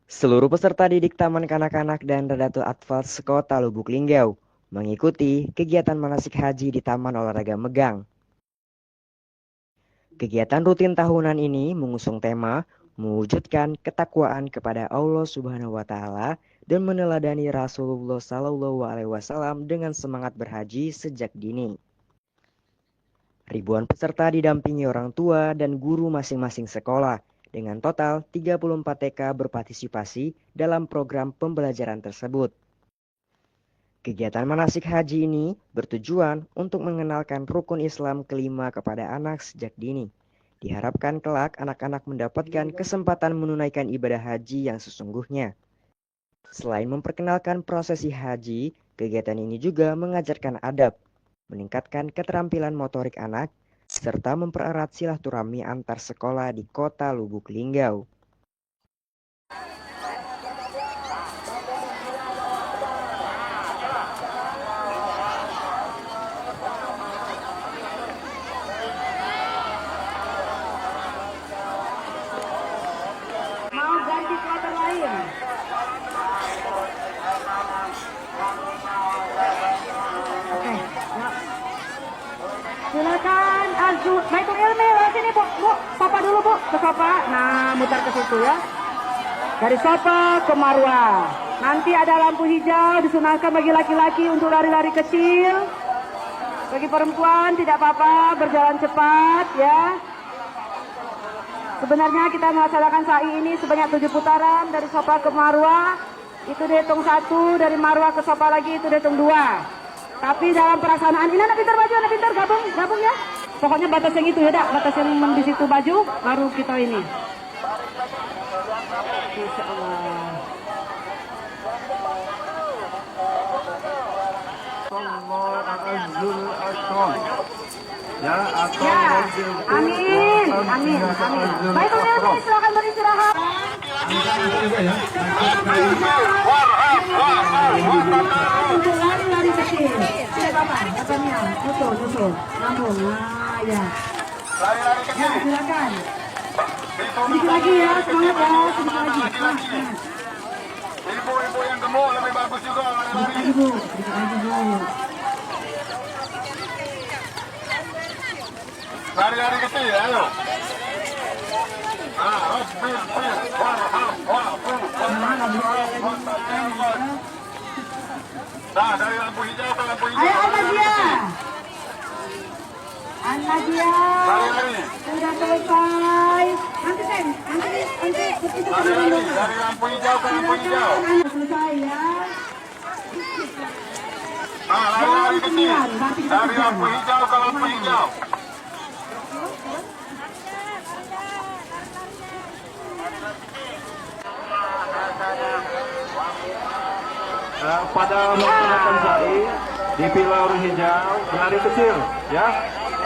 Seluruh peserta didik Taman Kanak-kanak dan Radatul Atfal Sekota Lubuk Linggau mengikuti kegiatan manasik haji di Taman Olahraga Megang. Kegiatan rutin tahunan ini mengusung tema mewujudkan ketakwaan kepada Allah Subhanahu wa taala dan meneladani Rasulullah Sallallahu alaihi wasallam dengan semangat berhaji sejak dini. Ribuan peserta didampingi orang tua dan guru masing-masing sekolah. Dengan total 34 TK berpartisipasi dalam program pembelajaran tersebut. Kegiatan manasik haji ini bertujuan untuk mengenalkan rukun Islam kelima kepada anak sejak dini. Diharapkan kelak anak-anak mendapatkan kesempatan menunaikan ibadah haji yang sesungguhnya. Selain memperkenalkan prosesi haji, kegiatan ini juga mengajarkan adab, meningkatkan keterampilan motorik anak, serta mempererat silaturahmi antar sekolah di kota Lubuk Linggau. Mau ganti kloter lain? Oke, ya. Silakan Azul, Baitul Ilmi, sini bu, Papa dulu bu, ke Sopa. Nah, mutar ke situ ya. Dari Sopa ke Marwah. Nanti ada lampu hijau disunahkan bagi laki-laki untuk lari-lari kecil. Bagi perempuan tidak apa-apa, berjalan cepat ya. Sebenarnya kita melaksanakan sa'i ini sebanyak 7 putaran dari Sopa ke Marwah. Itu dihitung 1, dari Marwah ke Sopa lagi itu dihitung 2. Tapi dalam pelaksanaan ini anak pintar baju, anak pintar gabung ya. Pokoknya batas yang itu ya, dak, batas yang di situ baju baru kita ini. Masya Allah. Ya, atau Ya, amin. Baiklah ya, silakan beristirahat. Untuk lari-lari kecil. Tidak apa-apa, katanya. Betul. Namun, nah ya. Ya, silakan. Sedikit lagi ya, semangat ya, sedikit lagi. ibu-ibu yang gemuk lebih bagus juga lari-lari. Sedikit lagi bu. Lari-lari kecil ya, ayo. Nah, dari lampu hijau ke lampu hijau. Ayo Al-Nadia. Lari-lari. Sudah selesai. Nanti Lari-lari dari lampu hijau ke lampu hijau. selesai ya. Nah, lari-lari kecil. Dari lampu hijau ke lampu hijau. Pada melaksanakan sa'i di pilar hijau berlari kecil ya.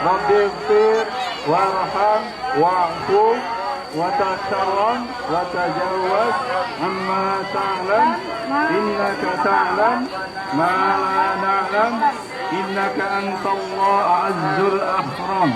Waghfir warham wa'fu wa tasarram wa tajawaz amma ta'lam innaka ta'lam ma la na'lam innaka antallahu azzul akram.